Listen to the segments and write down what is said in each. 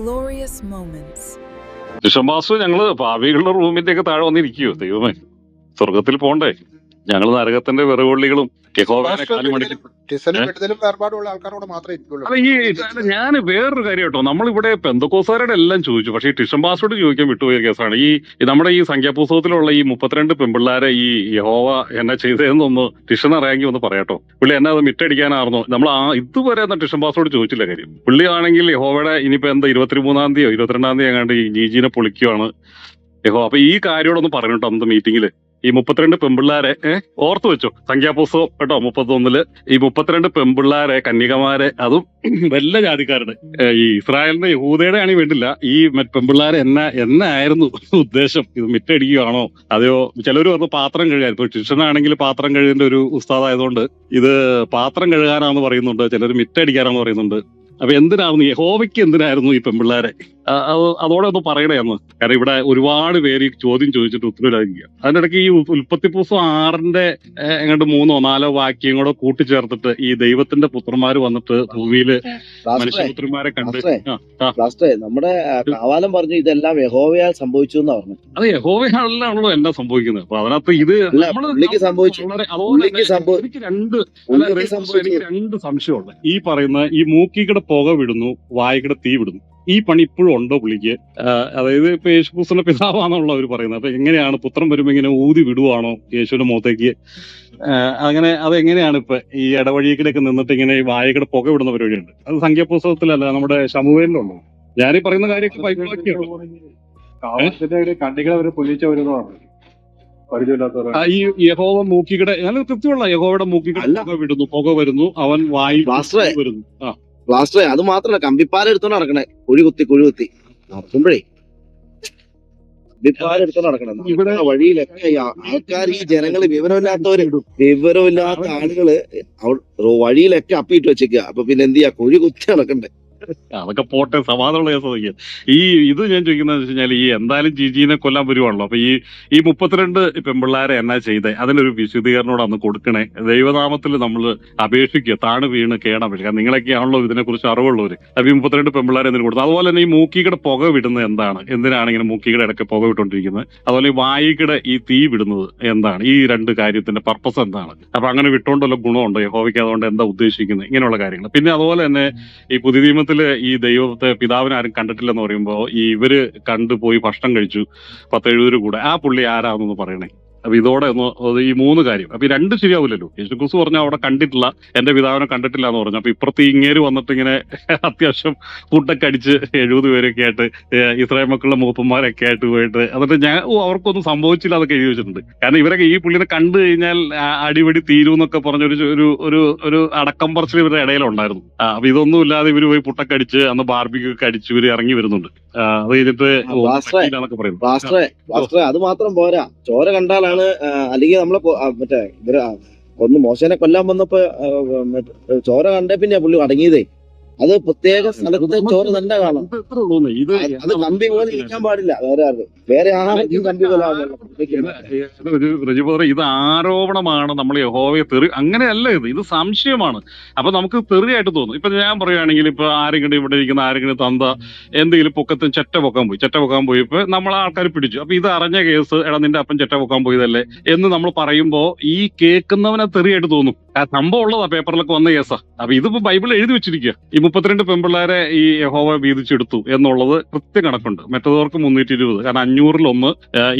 glorious moments. ഡിഷംബാസ് ഞങ്ങള് ഭാവികളുടെ റൂമിന്റെ ഒക്കെ താഴെ വന്നിരിക്കുവോ ദൈവമേ, സ്വർഗത്തിൽ പോണ്ടേ? ഞങ്ങള് നരകത്തിന്റെ വിറകൊള്ളികളും യഹോവയുടെ കാലുമടിക്കും. വേർപാടുള്ള ആൾക്കാരോട് മാത്രമേ ഇരിക്കുള്ളൂ. അല്ല ഞാൻ വേറൊരു കാര്യം കേട്ടോ, നമ്മളിവിടെ പെന്തക്കോസാരുടെ എല്ലാം ചോദിച്ചു, പക്ഷേ ഈ ടിഷംബാസോട് ചോദിക്കാൻ വിട്ടുപോയ കേസാണ് ഈ നമ്മുടെ ഈ സംഖ്യാപുസ്തകത്തിലുള്ള ഈ 32 പെമ്പിള്ളാരെ ഈ യഹോവ എന്നാ ചെയ്തതെന്നൊന്ന് ടിഷൻ അറിയാമെങ്കിൽ ഒന്ന് പറയാട്ടോ. പുള്ളി എന്നാ അത് മിറ്റടിക്കാനാർന്നോ? നമ്മൾ ഇതുവരെ എന്നാ ടിഷംബാസോട് ചോദിച്ചില്ല കാര്യം. പുള്ളി ആണെങ്കിൽ യഹോവയുടെ ഇനിയിപ്പോ എന്താ 23-ാം തീയതിയോ 22-ാം തീയതി എങ്ങാണ്ട് ഈ ജീജീനെ പൊളിക്കുവാണ് യഹോ. അപ്പൊ ഈ കാര്യോടൊന്ന് പറഞ്ഞിട്ടോ അന്ന് മീറ്റിംഗില്. ഈ 32 പെമ്പിള്ളാരെ ഓർത്തു വെച്ചോ, സംഖ്യാപുസ്തകം കേട്ടോ 31 ഈ 32 പെമ്പിള്ളാരെ കന്യകമാരെ, അതും വല്ല ജാതിക്കാരുടെ, ഈ ഇസ്രായേലിന്റെ യഹൂദയുടെ ആണെങ്കിൽ വേണ്ടില്ല, ഈ പെമ്പിള്ളാരെ എന്നായിരുന്നു ഉദ്ദേശം? ഇത് മിറ്റടിക്കുകയാണോ അതെയോ? ചിലർ പറഞ്ഞു പാത്രം കഴുകാൻ. ഇപ്പൊ ടിഷനാണെങ്കിൽ പാത്രം കഴുകിന്റെ ഒരു ഉസ്താദായതുകൊണ്ട് ഇത് പാത്രം കഴുകാനാന്ന് പറയുന്നുണ്ട്, ചിലർ മിറ്റടിക്കാനാന്ന് പറയുന്നുണ്ട്. അപ്പൊ എന്തിനായിരുന്നു യഹോവയ്ക്ക്, എന്തിനായിരുന്നു ഈ പെമ്പിള്ളാരെ? അതോടെ ഒന്ന് പറയണേ അന്ന്. കാരണം ഇവിടെ ഒരുപാട് പേര് ഈ ചോദ്യം ചോദിച്ചിട്ട് ഉത്തരവില്ലാതിരിക്കുക. അതിനിടയ്ക്ക് ഈ ഉൽപ്പത്തി പുസ്തകം 6-ന്റെ എങ്ങോട്ട് 3-ഓ 4-ഓ വാക്യം കൂടെ കൂട്ടിച്ചേർത്തിട്ട് ഈ ദൈവത്തിന്റെ പുത്രന്മാര് വന്നിട്ട് ഭൂമിയില് മനുഷ്യപുത്രന്മാരെ കണ്ട് നമ്മുടെ കാവാലം പറഞ്ഞു ഇതെല്ലാം യഹോവയാൽ സംഭവിച്ചു എന്ന് പറഞ്ഞു. അത് യഹോവയാണല്ലോ എല്ലാം സംഭവിക്കുന്നത്. അപ്പൊ അതിനകത്ത് ഇത് എനിക്ക് രണ്ട് സംശയമുണ്ട്. ഈ പറയുന്ന ഈ മൂക്കിക്കടെ പുക വിടുന്നു, വായിക്കടെ തീ വിടുന്നു, ഈ പണി ഇപ്പോഴും ഉണ്ടോ പുള്ളിക്ക്? അതായത് ഇപ്പൊ യേശുക്രിസ്തുവിന്റെ പിതാവാണെന്നുള്ള അവർ പറയുന്നത്. അപ്പൊ എങ്ങനെയാണ് പുത്രൻ വരുമ്പോ ഇങ്ങനെ ഊതി വിടുവാണോ യേശുവിന്റെ മുഖത്തേക്ക്? അങ്ങനെ അതെങ്ങനെയാണ് ഇപ്പൊ ഈ ഇടവഴിക്കിടയൊക്കെ നിന്നിട്ട് ഇങ്ങനെ ഈ വായക്കടെ പുക വിടുന്ന പരിപാടിയുണ്ട്? അത് സംഖ്യാപുസ്തകത്തിലല്ല, നമ്മുടെ ശമൂവേലിലുണ്ടോ? ഞാനീ പറയുന്ന കാര്യമൊക്കെ ബൈബിളൊക്കെയാണ്. കണ്ണികളെ അവര് പൊലിച്ചവരെന്നാണ് ഈ യഹോവ മൂക്കിക്കടെ, ഞാൻ കൃത്യമുള്ള യഹോവയുടെ മൂക്കിക്കടെ പുക വിടുന്നു, പുക വരുന്നു, അവൻ വായി വരുന്നു. പ്ലാസ്റ്റർ അത് മാത്രല്ല, കമ്പിപ്പാല എടുത്തോണ്ട് നടക്കണേ, കുഴി കുത്തി നടക്കുമ്പോഴേ കമ്പിപ്പാല എടുത്തോണ്ട് നടക്കണം. ഇവിടെ വഴിയിലൊക്കെ ആൾക്കാർ, ഈ ജനങ്ങള് വിവരമില്ലാത്ത ആളുകള് വഴിയിലൊക്കെ അപ്പിയിട്ട് വെച്ചേക്കുക. അപ്പൊ പിന്നെ എന്ത് ചെയ്യാ, കുഴി കുത്തി നടക്കണ്ടേ? അതൊക്കെ പോട്ടെ, സമാധാനമുള്ള കേസ്. ഇത് ഞാൻ ചോദിക്കുന്നത് വെച്ച് കഴിഞ്ഞാൽ, ഈ എന്തായാലും ജിജിനെ കൊല്ലാൻ വരുവാണല്ലോ. അപ്പൊ ഈ 32 പെമ്പിള്ളാരെ എന്നാ ചെയ്തേ? അതിനൊരു വിശദീകരണോട് അന്ന് കൊടുക്കണേ. ദൈവനാമത്തിൽ നമ്മൾ അപേക്ഷിക്കുക, താണ് വീണ് കേടാൻ. നിങ്ങളൊക്കെയാണല്ലോ ഇതിനെ കുറിച്ച് അറിവുള്ളവര്. അപ്പൊ ഈ 32 പെമ്പിള്ളാരെ എന്തിനു കൊടുത്തു? അതുപോലെ തന്നെ ഈ മൂക്കിക്കടെ പുക വിടുന്നത് എന്താണ്? എന്തിനാണ് ഇങ്ങനെ മൂക്കിക്കടെ ഇടയ്ക്ക് പുക വിട്ടുകൊണ്ടിരിക്കുന്നത്? അതുപോലെ ഈ വായിക്കടെ ഈ തീ വിടുന്നത് എന്താണ്? ഈ രണ്ട് കാര്യത്തിന്റെ പർപ്പസ് എന്താണ്? അപ്പൊ അങ്ങനെ വിട്ടുകൊണ്ടല്ലോ ഗുണമുണ്ടോ യഹോവയ്ക്ക്? അതുകൊണ്ട് എന്താ ഉദ്ദേശിക്കുന്നത്? ഇങ്ങനെയുള്ള കാര്യങ്ങൾ. പിന്നെ അതുപോലെ തന്നെ ഈ പുതിയ നിയമത്തിൽ ഈ ദൈവത്തെ പിതാവിനെ ആരും കണ്ടിട്ടില്ലെന്ന് പറയുമ്പോ ഈ ഇവര് കണ്ടുപോയി ഭക്ഷണം കഴിച്ചു 10-70 കൂടെ, ആ പുള്ളി ആരാന്നൊന്ന് പറയണേ. അപ്പൊ ഇതോടെ ഒന്ന് ഈ 3 കാര്യം. അപ്പൊ ഈ 2 ശരിയാവില്ലല്ലോ. യേശുക്രിസ്തു പറഞ്ഞാൽ അവിടെ കണ്ടിട്ടില്ല, എന്റെ പിതാവിനെ കണ്ടിട്ടില്ല എന്ന് പറഞ്ഞു. അപ്പൊ ഇപ്പുറത്ത് ഇങ്ങേര് വന്നിട്ട് ഇങ്ങനെ അത്യാവശ്യം കൂട്ടൊക്കെ അടിച്ച് 70 പേരൊക്കെ ആയിട്ട് ഇസ്രായേൽ മക്കളുടെ മൂപ്പന്മാരൊക്കെ ആയിട്ട് പോയിട്ട്, എന്നിട്ട് അവർക്കൊന്നും സംഭവിച്ചില്ല അതൊക്കെ എഴുതി വെച്ചിട്ടുണ്ട്. കാരണം ഇവരൊക്കെ ഈ പുള്ളിനെ കണ്ടു കഴിഞ്ഞാൽ അടിപൊളി തീരും എന്നൊക്കെ പറഞ്ഞൊരു അടക്കം പറച്ചിൽ ഇവരുടെ ഇടയിലുണ്ടായിരുന്നു. അപ്പൊ ഇതൊന്നും ഇല്ലാതെ ഇവര് പോയി പുട്ടൊക്കെ അടിച്ച് അന്ന് ബാർബിക്കൊക്കെ അടിച്ച് ഇവര് ഇറങ്ങി വരുന്നുണ്ട്. അത് കഴിഞ്ഞിട്ട് പറയുന്നത് അത് മാത്രം പോരാ, ചോര കണ്ടാൽ അല്ലെങ്കിൽ നമ്മളെ മറ്റേ ഇവര് ഒന്ന് മോശനെ കൊല്ലാൻ വന്നപ്പോ ചോര കണ്ടേ പിന്നെ പുള്ളി അടങ്ങിയതേ. അത് പ്രത്യേക സ്ഥലത്തെ ചോര തന്നെ കാണാം. അത് കമ്പി പോലെ ഇരിക്കാൻ പാടില്ല. വേറെ ആരെങ്കിലും കമ്പി പോലെ ഇത് ആരോപണമാണ്. നമ്മൾ യഹോവയെ അങ്ങനെയല്ല, ഇത് സംശയമാണ്. അപ്പൊ നമുക്ക് തെറിയായിട്ട് തോന്നും. ഇപ്പൊ ഞാൻ പറയുകയാണെങ്കിൽ, ഇപ്പൊ ആരെങ്കിലും ഇവിടെ ഇരിക്കുന്ന ആരെങ്കിലും തന്ത എന്തെങ്കിലും പൊക്കത്തിന് ചെറ്റ പൊക്കാൻ പോയി ഇപ്പൊ നമ്മളെ ആൾക്കാർ പിടിച്ചു. അപ്പൊ ഇത് അറിഞ്ഞ കേസ്, എടാ നിന്റെ അപ്പൻ ചെറ്റ പൊക്കാൻ പോയതല്ലേ എന്ന് നമ്മൾ പറയുമ്പോ ഈ കേൾക്കുന്നവനെ തെറിയായിട്ട് തോന്നും. സംഭവം ഉള്ളതാ, പേപ്പറിലൊക്കെ വന്ന കേസാ. അപ്പൊ ഇതിപ്പോ ബൈബിളിൽ എഴുതി വെച്ചിരിക്കുക. ഈ 32 പെമ്പിള്ളാരെ ഈ യഹോവ വീതിച്ചെടുത്തു എന്നുള്ളത് കൃത്യ കണക്കുണ്ട്. മറ്റവർക്ക് 320, കാരണം 500-1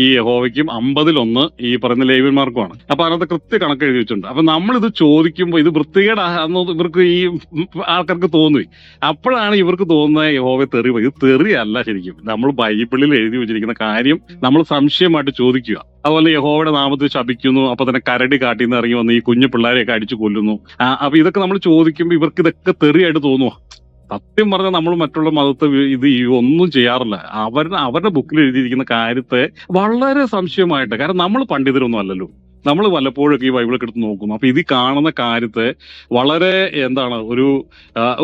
ഈ യഹോവയ്ക്കും 50-1 ഈ പറയുന്ന ലേവ്യന്മാർക്കുമാണ്. അപ്പൊ അതിനകത്ത് കൃത്യ കണക്ക് എഴുതി വെച്ചിട്ടുണ്ട്. അപ്പൊ നമ്മളിത് ചോദിക്കുമ്പോൾ ഇത് വൃത്തികേടാന്ന് ഇവർക്ക് ഈ ആൾക്കാർക്ക് തോന്നി. അപ്പോഴാണ് ഇവർക്ക് തോന്നുന്നത് യഹോവയെ തെറി. ഇത് തെറിയല്ല ശരിക്കും. നമ്മൾ ബൈബിളിൽ എഴുതി വെച്ചിരിക്കുന്ന കാര്യം നമ്മൾ സംശയമായിട്ട് ചോദിക്കുക. അതുപോലെ യഹോവയുടെ നാമത്തിൽ ശപിക്കുന്നു, അപ്പൊ തന്നെ കരടി കാട്ടിൽ നിന്ന് ഇറങ്ങി വന്ന് ഈ കുഞ്ഞു പിള്ളേരെയൊക്കെ അടിച്ചു കൊല്ലുന്നു. അപ്പൊ ഇതൊക്കെ നമ്മൾ ചോദിക്കുമ്പോൾ ഇവർക്ക് ഇതൊക്കെ തെറിയായിട്ട് തോന്നുക. സത്യം പറഞ്ഞാൽ നമ്മൾ മറ്റുള്ള മതത്തെ ഇത് ഒന്നും ചെയ്യാറില്ല. അവരുടെ ബുക്കിൽ എഴുതിയിരിക്കുന്ന കാര്യത്തെ വളരെ സംശയമായിട്ട്, കാരണം നമ്മൾ പണ്ഡിതരൊന്നും അല്ലല്ലോ. നമ്മൾ വല്ലപ്പോഴൊക്കെ ഈ ബൈബിളൊക്കെ എടുത്ത് നോക്കും. അപ്പൊ ഇത് കാണുന്ന കാര്യത്തെ വളരെ എന്താണ്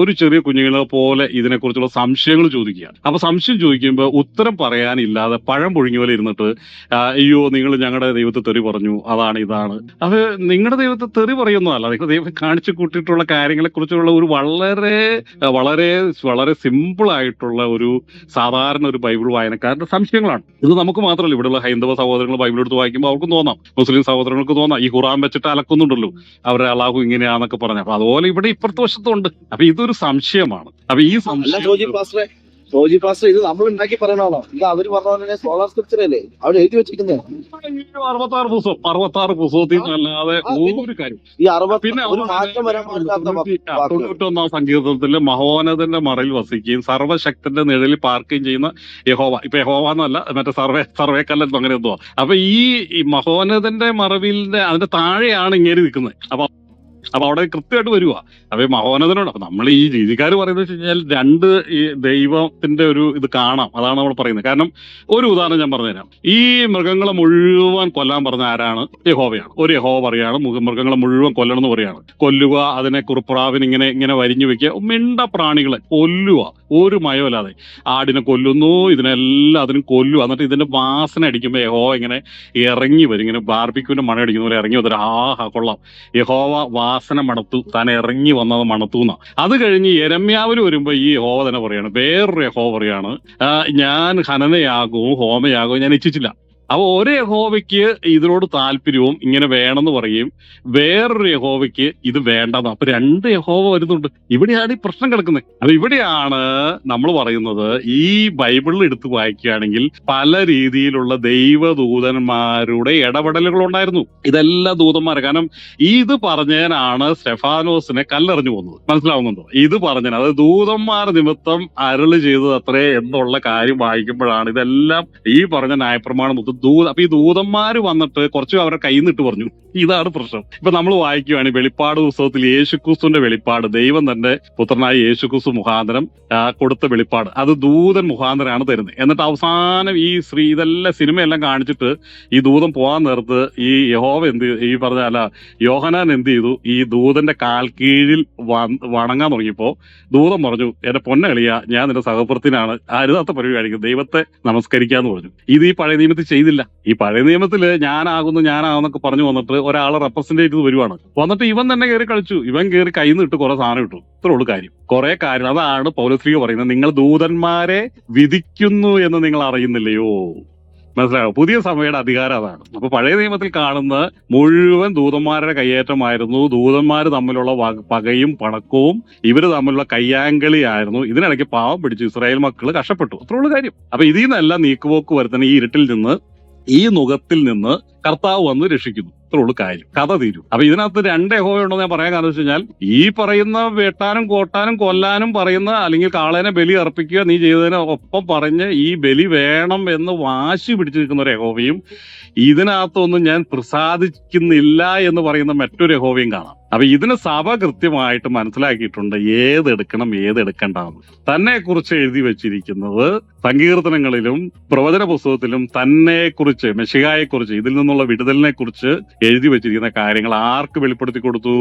ഒരു ചെറിയ കുഞ്ഞുങ്ങളെ പോലെ ഇതിനെക്കുറിച്ചുള്ള സംശയങ്ങൾ ചോദിക്കുക. അപ്പൊ സംശയം ചോദിക്കുമ്പോൾ ഉത്തരം പറയാനില്ലാതെ പഴം പൊഴിഞ്ഞ പോലെ ഇരുന്നിട്ട് അയ്യോ നിങ്ങൾ ഞങ്ങളുടെ ദൈവത്തെ തെറി പറഞ്ഞു, അതാണ് ഇതാണ്. അത് നിങ്ങളുടെ ദൈവത്തെ തെറി പറയുന്നതല്ല, നിങ്ങൾ ദൈവം കാണിച്ചു കൂട്ടിയിട്ടുള്ള കാര്യങ്ങളെ കുറിച്ചുള്ള ഒരു വളരെ വളരെ വളരെ സിമ്പിൾ ആയിട്ടുള്ള ഒരു സാധാരണ ഒരു ബൈബിൾ വായനക്കാരുടെ സംശയങ്ങളാണ്. ഇത് നമുക്ക് മാത്രമല്ല, ഇവിടെയുള്ള ഹൈന്ദവ സഹോദരങ്ങൾ ബൈബിൾ എടുത്ത് വായിക്കുമ്പോൾ അവർക്കും തോന്നാം, മുസ്ലിം സഹോദരങ്ങൾക്ക് തോന്നാം, ഈ ഖുറാൻ വെച്ചിട്ട് അലക്കുന്നുണ്ടല്ലോ അവരെ അള്ളാഹു ഇങ്ങനെയാന്നൊക്കെ പറഞ്ഞു. അപ്പൊ അതുപോലെ ഇവിടെ ഇപ്പുറത്തെ വശത്തുണ്ട്. അപ്പൊ ഇതൊരു സംശയമാണ്. അപ്പൊ ഈ സംശയം സോജി പാസ്റ്റർ ഇത് നമ്മൾ ഉണ്ടാക്കി പറയണോ? ഇത് അവര് പറഞ്ഞ സോളാർ സ്ക്രിപ്ചർ അല്ലേ അവർ എഴുതി വെച്ചിരിക്കുന്നത്? 66 പുസ്തകത്തിൽ നിന്നല്ലാതെ ഒരു കാര്യം. ഈ 60 ഒരു മാറ്റം വരാൻ പാടില്ലാത്ത 91 സങ്കീർത്തനത്തില് മഹോന്നതന്റെ മറയിൽ വസിക്കുകയും സർവശക്തന്റെ നിഴലിൽ പാർക്കുകയും ചെയ്യുന്ന യഹോവ. ഇപ്പൊ യഹോവ എന്നല്ല, മറ്റേ സർവേക്കല്ലെന്നോ അങ്ങനെ എന്തോ. അപ്പൊ ഈ മഹോന്നതന്റെ മറവിലിന്റെ അതിന്റെ താഴെയാണ് ഇങ്ങനെ നിൽക്കുന്നത്. അപ്പൊ അവിടെ കൃത്യമായിട്ട് വരുക. അപ്പൊ ഈ മഹോന്നതനോട് അപ്പൊ നമ്മൾ ഈ രീതിക്കാർ പറയുന്നത് വെച്ച് കഴിഞ്ഞാൽ രണ്ട് ഈ ദൈവത്തിന്റെ ഒരു ഇത് കാണാം, അതാണ് നമ്മൾ പറയുന്നത്. കാരണം ഒരു ഉദാഹരണം ഞാൻ പറഞ്ഞുതരാം. ഈ മൃഗങ്ങളെ മുഴുവൻ കൊല്ലാൻ പറഞ്ഞ ആരാണ്? യഹോവയാണ്. ഒരു യഹോവ പറയാണ് മൃഗങ്ങളെ മുഴുവൻ കൊല്ലണം എന്ന് പറയാണ്. കൊല്ലുക, അതിനെ കുറുപ്രാവിന് ഇങ്ങനെ വരിഞ്ഞു വെക്കുക, മിണ്ട പ്രാണികളെ കൊല്ലുക ഒരു മയമല്ലാതെ. ആടിനെ കൊല്ലുന്നു, ഇതിനെല്ലാം അതിനും കൊല്ലുക. എന്നിട്ട് ഇതിന്റെ വാസന അടിക്കുമ്പോൾ യഹോവ ഇങ്ങനെ ഇറങ്ങി വരും, ഇങ്ങനെ ബാർബിക്യൂവിന്റെ മണം അടിക്കുന്ന പോലെ ഇറങ്ങി വന്നിട്ട് കൊള്ളാം, യഹോവ വാസന മണത്തു, താൻ ഇറങ്ങി വന്നത് മണത്തൂന്ന. അത് കഴിഞ്ഞ് യെരമ്യാവിൽ വരുമ്പോ ഈ യഹോവ തന്നെ പറയാണ്, വേറൊരു യഹോവ പറയാണ്, ഞാൻ ഹനനയാകവും ഹോമയാകവും ഞാൻ ഇച്ഛിച്ചില്ല. അപ്പൊ ഒരു യഹോവയ്ക്ക് ഇതിനോട് താല്പര്യവും ഇങ്ങനെ വേണമെന്ന് പറയും, വേറൊരു യഹോവയ്ക്ക് ഇത് വേണ്ടെന്ന്. അപ്പൊ രണ്ട് യഹോവ വരുന്നുണ്ട്. ഇവിടെയാണ് ഈ പ്രശ്നം കിടക്കുന്നത്. അപ്പൊ ഇവിടെയാണ് നമ്മൾ പറയുന്നത്, ഈ ബൈബിളിൽ എടുത്ത് വായിക്കുകയാണെങ്കിൽ പല രീതിയിലുള്ള ദൈവദൂതന്മാരുടെ ഇടപെടലുകൾ ഉണ്ടായിരുന്നു. ഇതെല്ലാം ദൂതന്മാരെ, കാരണം ഇത് പറഞ്ഞതിനാണ് സ്റ്റെഫാനോസിനെ കല്ലെറിഞ്ഞു പോകുന്നത്. മനസ്സിലാവുന്നുണ്ടോ? ഇത് പറഞ്ഞതിന്, അത് ദൂതന്മാർ നിമിത്തം അരുളി ചെയ്തത് അത്രേ എന്നുള്ള കാര്യം വായിക്കുമ്പോഴാണ് ഇതെല്ലാം ഈ പറഞ്ഞ ന്യായപ്രമാണം. അപ്പൊ ഈ ദൂതന്മാര് വന്നിട്ട് കുറച്ച് അവരുടെ കയ്യിൽ നിന്നിട്ട് പറഞ്ഞു. ഇതാണ് പ്രശ്നം. ഇപ്പൊ നമ്മൾ വായിക്കുകയാണ് വെളിപ്പാട് പുസ്തകത്തിൽ യേശുക്രിസ്തുവിന്റെ വെളിപ്പാട്, ദൈവം തന്റെ പുത്രനായ യേശുക്രിസ്തു മുഖാന്തരം കൊടുത്ത വെളിപ്പാട്, അത് ദൂതൻ മുഖാന്തരമാണ് തരുന്നത്. എന്നിട്ട് അവസാനം ഈ ഇതെല്ലാം സിനിമയെല്ലാം കാണിച്ചിട്ട് ഈ ദൂതൻ പോകാൻ നേരത്ത് ഈ യഹോവ യോഹന്നാൻ എന്ത് ചെയ്തു? ഈ ദൂതന്റെ കാൽ കീഴിൽ വണങ്ങാൻ തുടങ്ങിയപ്പോ ദൂതൻ പറഞ്ഞു, എന്റെ പൊന്നളിയ, ഞാൻ നിന്റെ സഹപ്രത്തിനാണ്, അരുതാത്ത പരിപാടി കാണിക്കുന്നത്, ദൈവത്തെ നമസ്കരിക്കാന്ന് പറഞ്ഞു. ഇത് ഈ പഴയ നിയമത്തിൽ ചെയ്തില്ല. ഈ പഴയ നിയമത്തില് ഞാനാകുന്നൊക്കെ പറഞ്ഞു വന്നിട്ട് ഒരാളെ റെപ്രസെന്റ് ചെയ്ത് വരുവാണ്. വന്നിട്ട് ഇവൻ തന്നെ കയറി കളിച്ചു, ഇവൻ കയറി കയ്യിൽ നിന്ന് ഇട്ട് കുറെ സാധനം ഇട്ടു. ഇത്രേ ഉള്ളൂ കാര്യം. കുറെ കാര്യം. അതാണ് പൗലോസ്ലീഹ പറയുന്നത്, നിങ്ങൾ ദൂതന്മാരെ വിധിക്കുന്നു എന്ന് നിങ്ങൾ അറിയുന്നില്ലയോ? മനസ്സിലായോ? പുതിയ സഭയുടെ അധികാരം അതാണ്. അപ്പൊ പഴയ നിയമത്തിൽ കാണുന്ന മുഴുവൻ ദൂതന്മാരുടെ കയ്യേറ്റമായിരുന്നു. ദൂതന്മാർ തമ്മിലുള്ള പകയും പണക്കവും ഇവര് തമ്മിലുള്ള കയ്യാങ്കളിയായിരുന്നു. ഇതിനിടയ്ക്ക് പാവം പിടിച്ചു ഇസ്രായേൽ മക്കൾ കഷ്ടപ്പെട്ടു. അത്രയുള്ള കാര്യം. അപ്പൊ ഇതിൽ നിന്നെല്ലാം നീക്കുപോക്ക് വരുത്തുന്ന ഈ ഇരുട്ടിൽ നിന്ന്, ഈ നുകത്തിൽ നിന്ന് കർത്താവ് വന്ന് രക്ഷിക്കുന്നു. ഇത്രയുള്ളൂ കാര്യം. കഥ തീരും. അപ്പൊ ഇതിനകത്ത് രണ്ട് യഹോവ ഉണ്ടെന്ന് ഞാൻ പറയാൻ കാരണം വെച്ച് കഴിഞ്ഞാൽ, ഈ പറയുന്ന വെട്ടാനും കോട്ടാനും കൊല്ലാനും പറയുന്ന, അല്ലെങ്കിൽ കാളേനെ ബലി അർപ്പിക്കുക നീ ചെയ്തതിന് ഒപ്പം പറഞ്ഞ് ഈ ബലി വേണം എന്ന് വാശി പിടിച്ചു നിൽക്കുന്ന ഒരു യഹോവയും, ഇതിനകത്തൊന്നും ഞാൻ പ്രസാദിക്കുന്നില്ല എന്ന് പറയുന്ന മറ്റൊരു യഹോവയും കാണാം. അപ്പൊ ഇതിന് സഭ കൃത്യമായിട്ട് മനസ്സിലാക്കിയിട്ടുണ്ട് ഏതെടുക്കണം ഏതെടുക്കണ്ടെന്ന്. തന്നെ കുറിച്ച് എഴുതി വെച്ചിരിക്കുന്നത് സങ്കീർത്തനങ്ങളിലും പ്രവചന പുസ്തകത്തിലും തന്നെ കുറിച്ച്, മെശിഹായെ കുറിച്ച്, ഇതിൽ നിന്നുള്ള വിടുതലിനെ കുറിച്ച് എഴുതി വെച്ചിരിക്കുന്ന കാര്യങ്ങൾ ആർക്ക് വെളിപ്പെടുത്തി കൊടുത്തു?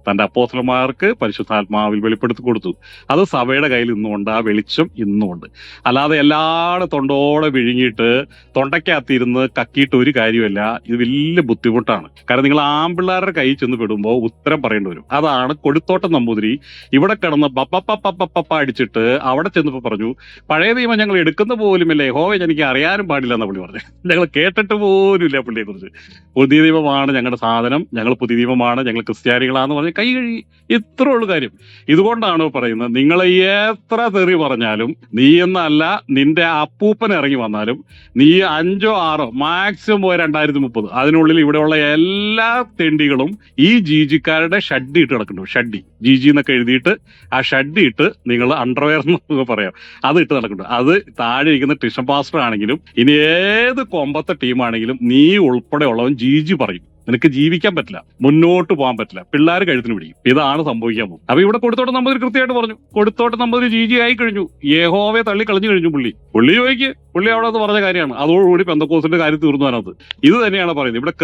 തന്റെ അപ്പോസ്തലന്മാർക്ക് പരിശുദ്ധാത്മാവിൽ വെളിപ്പെടുത്തി കൊടുത്തു. അത് സഭയുടെ കയ്യിൽ ഇന്നുമുണ്ട്, ആ വെളിച്ചം ഇന്നുമുണ്ട്. അല്ലാതെ എല്ലാവരും തൊണ്ടോടെ വിഴുങ്ങിയിട്ട് തൊണ്ടയ്ക്കകത്തിരുന്ന് കക്കിയിട്ട് ഒരു കാര്യമല്ല. ഇത് വലിയ ബുദ്ധിമുട്ടാണ്. കാരണം നിങ്ങൾ ആമ്പിള്ളാരുടെ കയ്യിൽ ചെന്ന് പെടുമ്പോൾ ഉത്തരം പറയേണ്ടി വരും. അതാണ് കൊടുത്തോട്ടം നമ്പൂതിരി ഇവിടെ കിടന്ന് പപ്പ അടിച്ചിട്ട് അവിടെ ചെന്നപ്പോ പറഞ്ഞു, പഴയ നിയമം ഞങ്ങൾ എടുക്കുന്ന പോലുമില്ല, യഹോവയെ എനിക്ക് അറിയാനും പാടില്ല എന്നാ പുള്ളി പറഞ്ഞു. ഞങ്ങൾ കേട്ടിട്ട് പോലുമില്ല പുള്ളിയെ കുറിച്ച്. പുതിയ നിയമമാണ് ഞങ്ങളുടെ സാധനം, ഞങ്ങൾ പുതിയ നിയമമാണ്, ഞങ്ങൾ ക്രിസ്ത്യാനികളാന്ന് പറഞ്ഞ് കൈ കഴുകി. ഇത്രേ ഉള്ളു കാര്യം. ഇതുകൊണ്ടാണ് പറയുന്നത്, നിങ്ങൾ എത്ര തെറി പറഞ്ഞാലും, നീ എന്നല്ല നിന്റെ അപ്പൂപ്പൻ ഇറങ്ങി വന്നാലും, നീ 5 or 6 മാക്സിമം 2030 അതിനുള്ളിൽ ഇവിടെയുള്ള എല്ലാ തെണ്ടികളും ഈ ജിജിക്കാരുടെ ഷഡ്ഡി ഇട്ട് നടക്കുന്നുണ്ട്. ഷഡ്ഡി ജിജി എന്നൊക്കെ എഴുതിയിട്ട് ആ ഷഡ്ഡി ഇട്ട് നിങ്ങൾ അണ്ടർവെയർ എന്നൊക്കെ പറയാം, അത് ഇട്ട് നടക്കുന്നുണ്ട്. അത് താഴെ ഇരിക്കുന്ന ടിഷൻ പാസ്റ്റർ ആണെങ്കിലും ഇനി ഏത് കൊമ്പത്തെ ടീമാണെങ്കിലും നീ ഉൾപ്പെടെ ഉള്ളവൻ ജിജി പറയും. നിനക്ക് ജീവിക്കാൻ പറ്റില്ല, മുന്നോട്ട് പോകാൻ പറ്റില്ല, പിള്ളേർ കഴുത്തിന് പിടിക്കും. ഇതാണ് സംഭവിക്കാൻ പോകും. അപ്പൊ ഇവിടെ കൊടുത്തോട്ടം നമ്പൂതിരി കൃത്യമായിട്ട് പറഞ്ഞു. കൊടുത്തോട്ടം നമ്പൂതിരി ജിജി ആയി കഴിഞ്ഞു, യഹോവയെ തള്ളി കളഞ്ഞു കഴിഞ്ഞു. പുള്ളി ചോദിക്ക്, പുള്ളി അവിടെ പറഞ്ഞ കാര്യമാണ്. അതോടുകൂടി പെന്തക്കോസിന്റെ കാര്യം തീർന്നു. അതിനകത്ത് ഇത് തന്നെയാണ് പറയുന്നത്. ഇവിടെ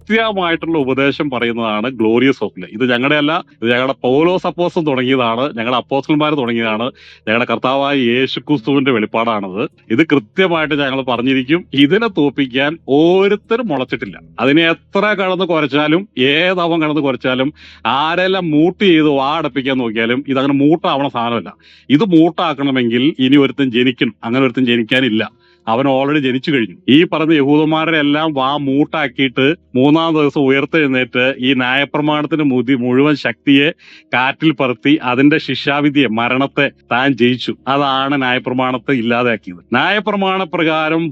കൃത്യമായിട്ടുള്ള ഉപദേശം പറയുന്നതാണ് ഗ്ലോറിയസ് ഓഫില്. ഇത് ഞങ്ങളുടെ അല്ല, ഇത് ഞങ്ങളുടെ പൗലോസ് അപ്പോസ്തലൻ തുടങ്ങിയതാണ്, ഞങ്ങളുടെ അപ്പോസ്തലന്മാർ തുടങ്ങിയതാണ്, ഞങ്ങളുടെ കർത്താവായ യേശുക്രിസ്തുവിന്റെ വെളിപ്പാടാണത്. ഇത് കൃത്യമായിട്ട് ഞങ്ങൾ പറഞ്ഞിരിക്കും. ഇതിനെ തോപ്പിക്കാൻ ഓരോരുത്തരും മുളച്ചിട്ടില്ല. അതിനെ എത്ര കടന്ന് കുരച്ചാലും, ഏതവൻ കടന്ന് കുരച്ചാലും, ആരെല്ലാം മൂട്ട് ചെയ്ത് വാടപ്പിക്കാൻ നോക്കിയാലും ഇതങ്ങനെ മൂട്ടാവണ സാധനമല്ല. ഇത് മൂട്ടാക്കണമെങ്കിൽ ഇനി ഒരുത്തൻ ജനിക്കണം. അങ്ങനെ ഒരുത്തൻ ജനിക്കാനില്ല. അവൻ ഓൾറെഡി ജനിച്ചു കഴിഞ്ഞു. ഈ പറഞ്ഞ യഹൂദന്മാരെ എല്ലാം മൂട്ടാക്കിയിട്ട് 3-ാം ദിവസം ഉയർത്തെഴുന്നേറ്റ് ഈ ന്യായപ്രമാണത്തിന് മുഴുവൻ ശക്തിയെ കാറ്റിൽ പറത്തി അതിന്റെ ശിക്ഷാവിധിയെ, മരണത്തെ താൻ ജയിച്ചു. അതാണ് ന്യായപ്രമാണത്തെ ഇല്ലാതാക്കിയത്. ന്യായപ്രമാണ പ്രകാരം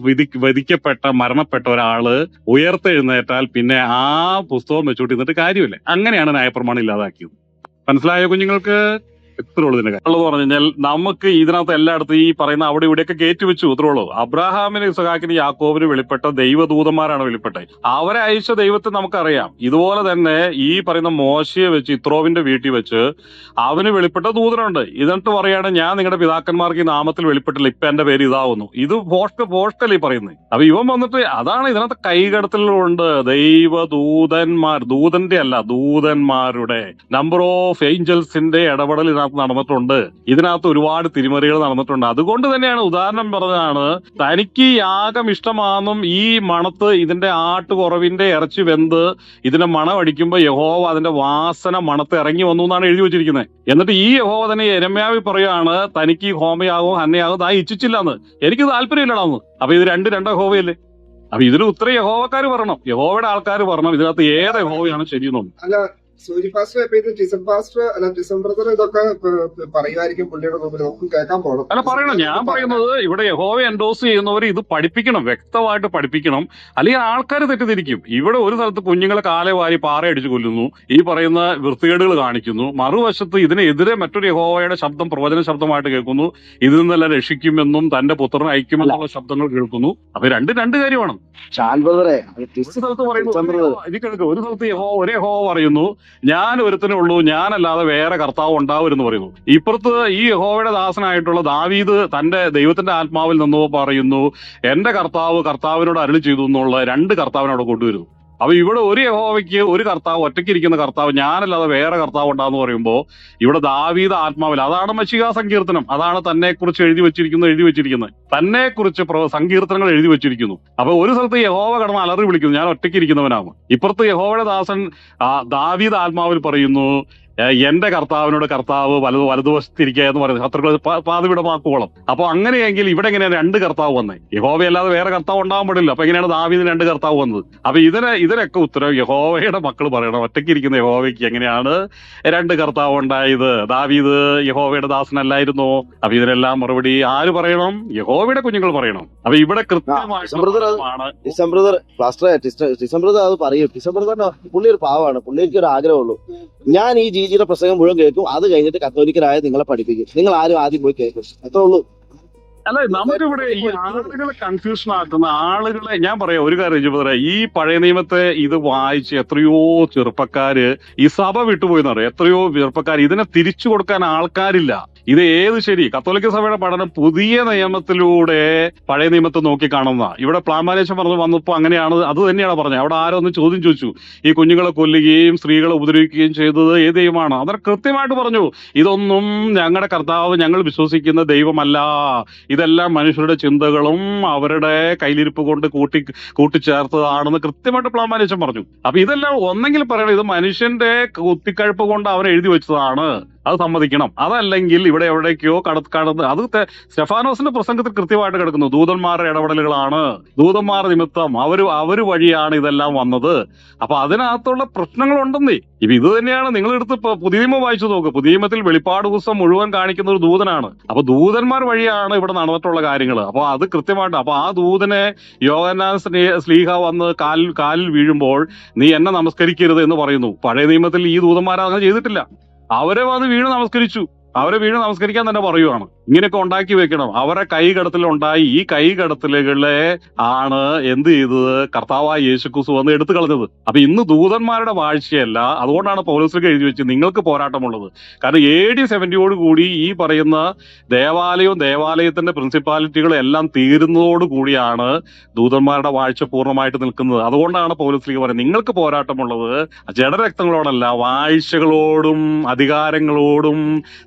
വധിക്കപ്പെട്ട മരണപ്പെട്ട ഒരാള് ഉയർത്തെഴുന്നേറ്റാൽ പിന്നെ ആ പുസ്തകം വെച്ചോണ്ടിരുന്നിട്ട് കാര്യമില്ല. അങ്ങനെയാണ് ന്യായപ്രമാണം ഇല്ലാതാക്കിയത്. മനസ്സിലായോ കുഞ്ഞുങ്ങൾക്ക്? ഇത്രയുള്ളൂ ഇതിന്റെ കാര്യം. ഉള്ളത് പറഞ്ഞു കഴിഞ്ഞാൽ നമുക്ക് ഇതിനകത്ത് എല്ലായിടത്തും ഈ പറയുന്ന അവിടെ ഇവിടെയൊക്കെ കയറ്റി വെച്ചു. ഇത്രയുള്ളൂ. അബ്രാഹാമിന്, ഇസഹാക്കിന്, യാക്കോബിന് വെളിപ്പെട്ട ദൈവദൂതന്മാരാണ് വെളിപ്പെട്ടത്. അവരെ അയച്ച ദൈവത്തെ നമുക്കറിയാം. ഇതുപോലെ തന്നെ ഈ പറയുന്ന മോശയെ വെച്ച്, ഇത്രോവിന്റെ വീട്ടിൽ വെച്ച് അവന് വെളിപ്പെട്ട ദൂതനുണ്ട്. എന്നിട്ട് പറയാണ്, ഞാൻ നിങ്ങളുടെ പിതാക്കന്മാർക്ക് ഈ നാമത്തിൽ വെളിപ്പെട്ടില്ല, ഇപ്പൊ എന്റെ പേര് ഇതാവുന്നു. ഇത് പോസ്റ്റല്ലേ പറയുന്നത്. അപ്പൊ ഇവൻ വന്നിട്ട് അതാണ് ഇതിനകത്ത് കൈകടത്തലുണ്ട്. ദൈവദൂതന്മാർ, ദൂതന്റെ അല്ല, ദൂതന്മാരുടെ നമ്പർ ഓഫ് ഏഞ്ചൽസിന്റെ ഇടപെടൽ ഇതിനകത്ത് നടന്നിട്ടുണ്ട്. ഇതിനകത്ത് ഒരുപാട് തിരിമറികൾ നടന്നിട്ടുണ്ട്. അതുകൊണ്ട് തന്നെയാണ് ഉദാഹരണം പറഞ്ഞതാണ്, തനിക്ക് യാഗം ഇഷ്ടമാണെന്നും ഈ മണത്ത് ഇതിന്റെ ആട്ടുകുറവിന്റെ ഇറച്ചി വെന്ത് ഇതിന്റെ മണം അടിക്കുമ്പോൾ യഹോവ അതിന്റെ വാസന മണത്ത് ഇറങ്ങി വന്നു എന്നാണ് എഴുതി വെച്ചിരിക്കുന്നത്. എന്നിട്ട് ഈ യഹോവ തന്നെ യെരമ്യാവിൽ പറയാണ്, തനിക്ക് ഈ ഹോമയാകും ഹന്നയാകും താൻ ഇച്ഛിച്ചില്ലാന്ന്, എനിക്ക് താല്പര്യമില്ലടാന്ന്. അപ്പൊ ഇത് രണ്ട് യഹോവയല്ലേ? അപ്പൊ ഇതിന് ഉത്തരം യഹോവക്കാര് പറയണം, യഹോവയുടെ ആൾക്കാർ പറയണം, ഇതിനകത്ത് ഏത് യഹോവയാണ് ശരിയെന്നുണ്ട്. അല്ല സൂര്യ പാസ്റ്റർ, ഇപ്പൊ ഇത് ടിസം പാസ്റ്റർ അല്ല ടിസം ബ്രദർ ഇതൊക്കെ പറയുമായിരിക്കും പുള്ളിയുടെ മുമ്പിൽ, നമുക്ക് കേൾക്കാൻ പോകണം. അല്ല പറയണം. ഞാൻ പറയുന്നത് ഇവിടെ യഹോവ എൻഡോസ് ചെയ്യുന്നവർ ഇത് പഠിപ്പിക്കണം, വ്യക്തമായിട്ട് പഠിപ്പിക്കണം. അല്ലെങ്കിൽ ആൾക്കാർ തെറ്റിദ്ധരിക്കും. ഇവിടെ ഒരു സ്ഥലത്ത് കുഞ്ഞുങ്ങളെ കാലെ വാരി പാറയടിച്ച് കൊല്ലുന്നു, ഈ പറയുന്ന വൃത്തികേടുകൾ കാണിക്കുന്നു. മറുവശത്ത് ഇതിനെതിരെ മറ്റൊരു യഹോവയുടെ ശബ്ദം പ്രവചന ശബ്ദമായിട്ട് കേൾക്കുന്നു. ഇതിൽ നിന്നെല്ലാം രക്ഷിക്കുമെന്നും തന്റെ പുത്രനെ അയക്കുമെന്നുള്ള ശബ്ദങ്ങൾ കേൾക്കുന്നു. അപ്പൊ രണ്ട് കാര്യമാണ്. ഒരു സ്ഥലത്ത് പറയുന്നു, ഒരു സ്ഥലത്ത് ഒരേ യഹോവ പറയുന്നു, ഞാൻ ഒരുത്തനേ ഉള്ളൂ, ഞാനല്ലാതെ വേറെ കർത്താവ് ഉണ്ടാവരുന്ന് പറയുന്നു. ഇപ്പുറത്ത് ഈ യഹോവയുടെ ദാസനായിട്ടുള്ള ദാവീദ് തന്റെ ദൈവത്തിന്റെ ആത്മാവിൽ നിന്നോ പറയുന്നു, എന്റെ കർത്താവിനോട് അരുളി ചെയ്തു എന്നുള്ള രണ്ട് കർത്താവിനോട് കൊണ്ടുവരുന്നു. അപ്പൊ ഇവിടെ ഒരു യഹോവയ്ക്ക് ഒരു കർത്താവ്, ഒറ്റയ്ക്കിരിക്കുന്ന കർത്താവ്, ഞാനല്ലാതെ വേറെ കർത്താവ് ഉണ്ടാന്ന് പറയുമ്പോൾ ഇവിടെ ദാവീദ് ആത്മാവിൽ, അതാണ് മശിഹാ സങ്കീർത്തനം, അതാണ് തന്നെ കുറിച്ച് എഴുതി വെച്ചിരിക്കുന്നത്. തന്നെ കുറിച്ച് സങ്കീർത്തനങ്ങൾ എഴുതി വെച്ചിരിക്കുന്നു. അപ്പൊ ഒരു സ്ഥലത്ത് യഹോവ കടന്ന് അലറി വിളിക്കുന്നു, ഞാൻ ഒറ്റയ്ക്കിരിക്കുന്നവനാണ്. ഇപ്പുറത്ത് യഹോവയുടെ ദാസൻ ദാവീദ് ആത്മാവിൽ പറയുന്നു, എന്റെ കർത്താവിനോട് കർത്താവ് വലതുവശത്തിരിക്കുക എന്ന് പറയുന്നത് ശത്രുക്കൾ പാതിവിടമാക്കുവോളം. അപ്പൊ അങ്ങനെയെങ്കിൽ ഇവിടെ എങ്ങനെയാണ് രണ്ട് കർത്താവ് വന്നേ? യഹോവയല്ലാതെ വേറെ കർത്താവ് ഉണ്ടാവാൻ പാടില്ല. അപ്പൊ എങ്ങനെയാണ് ദാവീദിന് രണ്ട് കർത്താവ് വന്നത്? അപ്പൊ ഇതിനൊക്കെ ഉത്തരം യഹോവയുടെ മക്കൾ പറയണം. ഒറ്റയ്ക്കിരിക്കുന്ന യഹോവയ്ക്ക് എങ്ങനെയാണ് രണ്ട് കർത്താവ് ഉണ്ടായത്? ദാവീദ് യഹോവയുടെ ദാസനല്ലായിരുന്നോ? അപ്പൊ ഇതിനെല്ലാം മറുപടി ആര് പറയണം? യഹോവയുടെ കുഞ്ഞുങ്ങൾ പറയണം. അപ്പൊ ഇവിടെ കൃത്യമായിട്ട് അത് പറയും. പുള്ളി ഒരു പാവാണ്, പുള്ളിക്ക് ഒരു ആഗ്രഹമുള്ളൂ, ഞാൻ ഈ ജിജിയുടെ പ്രസംഗം മുഴുവൻ കേൾക്കും, അത് കഴിഞ്ഞിട്ട് കത്തോലിക്കരായ നിങ്ങളെ പഠിപ്പിക്കും, നിങ്ങൾ ആരും ആദ്യം പോയി കേൾക്കും, അത്രേ ഉള്ളൂ. അല്ല, നമുക്കിവിടെ ഈ ആളുകളെ കൺഫ്യൂഷൻ ആക്കുന്ന ആളുകളെ ഞാൻ പറയാം ഒരു കാര്യം പറയാം. ഈ പഴയ നിയമത്തെ ഇത് വായിച്ച് എത്രയോ ചെറുപ്പക്കാര് ഈ സഭ വിട്ടുപോയെന്ന് പറയാം. എത്രയോ ചെറുപ്പക്കാർ ഇതിനെ തിരിച്ചു കൊടുക്കാൻ ആൾക്കാരില്ല. ഇത് ഏത് ശരി? കത്തോലിക്ക സഭയുടെ പഠനം പുതിയ നിയമത്തിലൂടെ പഴയ നിയമത്തെ നോക്കി കാണുന്ന. ഇവിടെ പ്ലാമാലേശം പറഞ്ഞു വന്നപ്പോ അങ്ങനെയാണ്, അത് തന്നെയാണ് പറഞ്ഞത്. അവിടെ ആരോ ഒന്ന് ചോദ്യം ചോദിച്ചു, ഈ കുഞ്ഞുങ്ങളെ കൊല്ലുകയും സ്ത്രീകളെ ഉപദ്രവിക്കുകയും ചെയ്തത് ഏത് ദൈവമാണ്? അവർ കൃത്യമായിട്ട് പറഞ്ഞു, ഇതൊന്നും ഞങ്ങളുടെ കർത്താവ്, ഞങ്ങൾ വിശ്വസിക്കുന്ന ദൈവമല്ല, ഇതെല്ലാം മനുഷ്യരുടെ ചിന്തകളും അവരുടെ കയ്യിലിരിപ്പ് കൊണ്ട് കൂട്ടിച്ചേർത്തതാണെന്ന് കൃത്യമായിട്ട് പ്ലാമാലേശം പറഞ്ഞു. അപ്പൊ ഇതെല്ലാം ഒന്നെങ്കിൽ പറയണം, ഇത് മനുഷ്യന്റെ കുത്തിക്കഴുപ്പ് കൊണ്ട് അവൻ എഴുതി വെച്ചതാണ്, അത് സമ്മതിക്കണം. അതല്ലെങ്കിൽ ഇവിടെ എവിടേക്കോ കടന്ന് അത് സ്റ്റെഫാനോസിന്റെ പ്രസംഗത്തിൽ കൃത്യമായിട്ട് കിടക്കുന്നു, ദൂതന്മാരുടെ ഇടപെടലുകളാണ്, ദൂതന്മാർ നിമിത്തം അവര് വഴിയാണ് ഇതെല്ലാം വന്നത്. അപ്പൊ അതിനകത്തുള്ള പ്രശ്നങ്ങളുണ്ടെന്നേ. ഇപ്പൊ ഇത് തന്നെയാണ് നിങ്ങളെടുത്ത് പുതിയ നിയമം വായിച്ചു നോക്ക്. പുതിയ നിയമത്തിൽ വെളിപ്പാട് പുസ്തകം മുഴുവൻ കാണിക്കുന്ന ഒരു ദൂതനാണ്. അപ്പൊ ദൂതന്മാർ വഴിയാണ് ഇവിടെ നടന്നിട്ടുള്ള കാര്യങ്ങൾ. അപ്പൊ അത് കൃത്യമായിട്ട്, അപ്പൊ ആ ദൂതനെ യോഹന്നാൻ ശ്ലീഹ വന്ന് കാലിൽ വീഴുമ്പോൾ നീ എന്നെ നമസ്കരിക്കരുത് എന്ന് പറയുന്നു. പഴയ നിയമത്തിൽ ഈ ദൂതന്മാർ അങ്ങനെ ചെയ്തിട്ടില്ല. അവരെ വന്ന് വീണ് നമസ്കരിച്ചു. അവരെ വീണ് നമസ്കരിക്കാൻ തന്നെ പറയുവാണ്. ഇങ്ങനെയൊക്കെ ഉണ്ടാക്കി വെക്കണം. അവരെ കൈകടത്തലുണ്ടായി. ഈ കൈകടത്തലുകളെ ആണ് എന്ത് ചെയ്തത്? കർത്താവായ യേശുക്രിസ്തു വന്ന് എടുത്തു കളഞ്ഞത്. അപ്പൊ ഇന്ന് ദൂതന്മാരുടെ വാഴ്ചയല്ല. അതുകൊണ്ടാണ് പൗലോസ്ലിഹ എഴുതി വെച്ച് നിങ്ങൾക്ക് പോരാട്ടമുള്ളത്. കാരണം AD 70 കൂടി ഈ പറയുന്ന ദേവാലയവും ദേവാലയത്തിന്റെ പ്രിൻസിപ്പാലിറ്റികളും എല്ലാം തീരുന്നതോട് കൂടിയാണ് ദൂതന്മാരുടെ വാഴ്ച പൂർണ്ണമായിട്ട് നിൽക്കുന്നത്. അതുകൊണ്ടാണ് പൗലോസ്ലിഹ പറയുന്നത് നിങ്ങൾക്ക് പോരാട്ടമുള്ളത് ജഡരക്തങ്ങളോടല്ല, വാഴ്ചകളോടും അധികാരങ്ങളോടും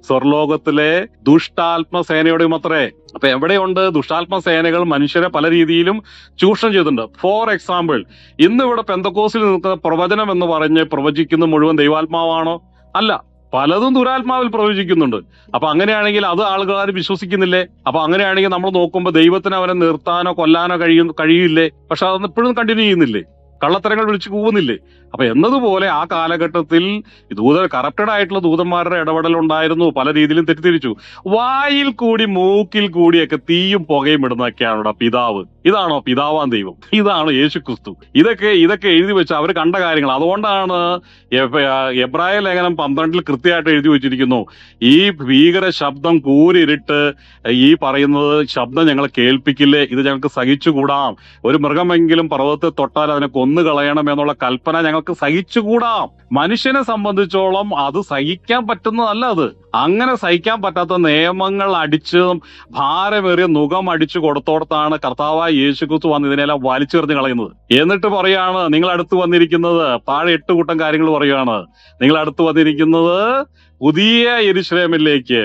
സ്വർലോകത്തിലെ ദുഷ്ടാത്മസേനയോടും അത്രേ. അപ്പൊ എവിടെയുണ്ട് ദുഷ്ടാത്മസേനകൾ? മനുഷ്യരെ പല രീതിയിലും ചൂഷണം ചെയ്തിട്ടുണ്ട്. ഫോർ എക്സാമ്പിൾ, ഇന്ന് ഇവിടെ പെന്തക്കോസിൽ നിൽക്കുന്ന പ്രവചനം എന്ന് പറഞ്ഞ് പ്രവചിക്കുന്ന മുഴുവൻ ദൈവാത്മാവാണോ? അല്ല, പലതും ദുരാത്മാവിൽ പ്രവചിക്കുന്നുണ്ട്. അപ്പൊ അങ്ങനെയാണെങ്കിൽ അത് ആളുകൾ വിശ്വസിക്കുന്നില്ലേ? അപ്പൊ അങ്ങനെയാണെങ്കിൽ നമ്മൾ നോക്കുമ്പോൾ ദൈവത്തിന് അവനെ നിർത്താനോ കൊല്ലാനോ കഴിയില്ലേ? പക്ഷെ അതൊന്നും ഇപ്പോഴും കണ്ടിന്യൂ ചെയ്യുന്നില്ലേ? കള്ളത്തരങ്ങൾ വിളിച്ചു കൂവുന്നില്ലേ? അപ്പൊ എന്നതുപോലെ ആ കാലഘട്ടത്തിൽ കറപ്റ്റഡ് ആയിട്ടുള്ള ദൂതന്മാരുടെ ഇടപെടൽ ഉണ്ടായിരുന്നു. പല രീതിയിലും തെറ്റിദ്ധരിച്ചു. വായിൽ കൂടി മൂക്കിൽ കൂടിയൊക്കെ തീയും പുകയും ഇടുന്നൊക്കെയാണോ പിതാവ്? ഇതാണോ പിതാവാൻ ദൈവം? ഇതാണ് യേശുക്രിസ്തു? ഇതൊക്കെ എഴുതി വെച്ച് അവർ കണ്ട കാര്യങ്ങൾ. അതുകൊണ്ടാണ് എബ്രായ ലേഖനം 12 കൃത്യമായിട്ട് എഴുതി വെച്ചിരിക്കുന്നു, ഈ ഭീകര ശബ്ദം കൂരിരുട്ട് ഈ പറയുന്നത് ശബ്ദം ഞങ്ങളെ കേൾപ്പിക്കില്ലേ, ഇത് ഞങ്ങൾക്ക് സഹിച്ചുകൂടാം. ഒരു മൃഗമെങ്കിലും പർവ്വതത്തെ തൊട്ടാൽ അതിനെ കൊന്നുകളയണം എന്നുള്ള കൽപ്പന ഞങ്ങൾക്ക് സഹിച്ചുകൂടാം. മനുഷ്യനെ സംബന്ധിച്ചോളം അത് സഹിക്കാൻ പറ്റുന്നതല്ല. അത് അങ്ങനെ സഹിക്കാൻ പറ്റാത്ത നിയമങ്ങൾ അടിച്ച് ഭാരമേറിയ നുകം അടിച്ചു കൊടുത്തോടത്താണ് കർത്താവായ യേശുക്രിസ്തു വന്ന് ഇതിനെല്ലാം വലിച്ചെറിഞ്ഞ് കളയുന്നത്. എന്നിട്ട് പറയാണ് നിങ്ങൾ അടുത്ത് വന്നിരിക്കുന്നത്, താഴെ 8 കൂട്ടം കാര്യങ്ങൾ പറയുകയാണ്, നിങ്ങൾ അടുത്ത് വന്നിരിക്കുന്നത് പുതിയ യെരൂശലേമിലേക്ക്,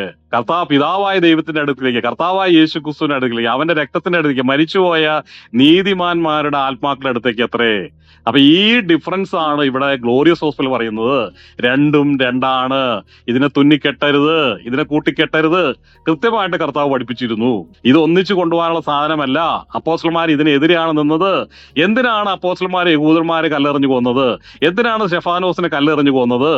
പിതാവായ ദൈവത്തിന്റെ അടുക്കിലേക്ക്, കർത്താവായ യേശുക്രിസ്തുവിന്റെ അടുക്കിലേക്ക്, അവന്റെ രക്തത്തിന്റെ അടുത്തേക്ക്, മരിച്ചുപോയ നീതിമാന്മാരുടെ ആത്മാക്കളുടെ അടുത്തേക്ക് അത്രേ. അപ്പൊ ഈ ഡിഫറൻസ് ആണ് ഇവിടെ ഗ്ലോറിയസ് ഹോസ്പിറ്റൽ പറയുന്നത്. രണ്ടും രണ്ടാണ്. ഇതിനെ തുന്നിക്കെട്ടരുത്, ഇതിനെ കൂട്ടിക്കെട്ടരുത്. കൃത്യമായിട്ട് കർത്താവ് പഠിപ്പിച്ചിരുന്നു. ഇത് ഒന്നിച്ചു കൊണ്ടുപോകാനുള്ള സാധനമല്ല. അപ്പോസ്തലന്മാർ ഇതിനെതിരെയാണ് നിന്നത്. എന്തിനാണ് അപ്പോസ്തലന്മാരെ യഹൂദന്മാരെ കല്ലെറിഞ്ഞു കൊന്നത്? എന്തിനാണ് സ്റ്റെഫാനോസിനെ കല്ലെറിഞ്ഞു കൊന്നത്?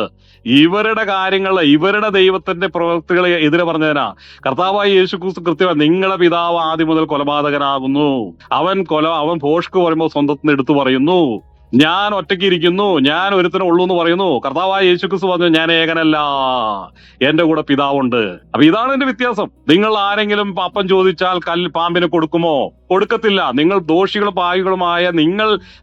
ഇവരുടെ കാര്യങ്ങൾ, ഇവരുടെ ദൈവത്തിന്റെ പ്രവൃത്തികളെ എതിരെ പറഞ്ഞതിനാ. കർത്താവായ യേശുക്രിസ്തു കൃത്യമായി നിങ്ങളുടെ പിതാവ് ആദ്യം മുതൽ കൊലപാതകനാകുന്നു, അവൻ ഭോഷ്ക് പറയുമ്പോൾ സ്വന്തത്തിന് എടുത്തു പറയുന്നു, ഞാൻ ഒറ്റയ്ക്ക് ഇരിക്കുന്നു, ഞാൻ ഒരുത്തനെ ഉള്ളൂ എന്ന് പറയുന്നു. കർത്താവായ യേശുക്രിസ്തു പറഞ്ഞു ഞാൻ ഏകനല്ല, എന്റെ കൂടെ പിതാവുണ്ട്. അപ്പൊ ഇതാണ് എന്റെ വ്യത്യാസം. നിങ്ങൾ ആരെങ്കിലും അപ്പം ചോദിച്ചാൽ പാമ്പിന് കൊടുക്കുമോ? കൊടുക്കത്തില്ല. നിങ്ങൾ ദോഷികളും പാപികളുമായ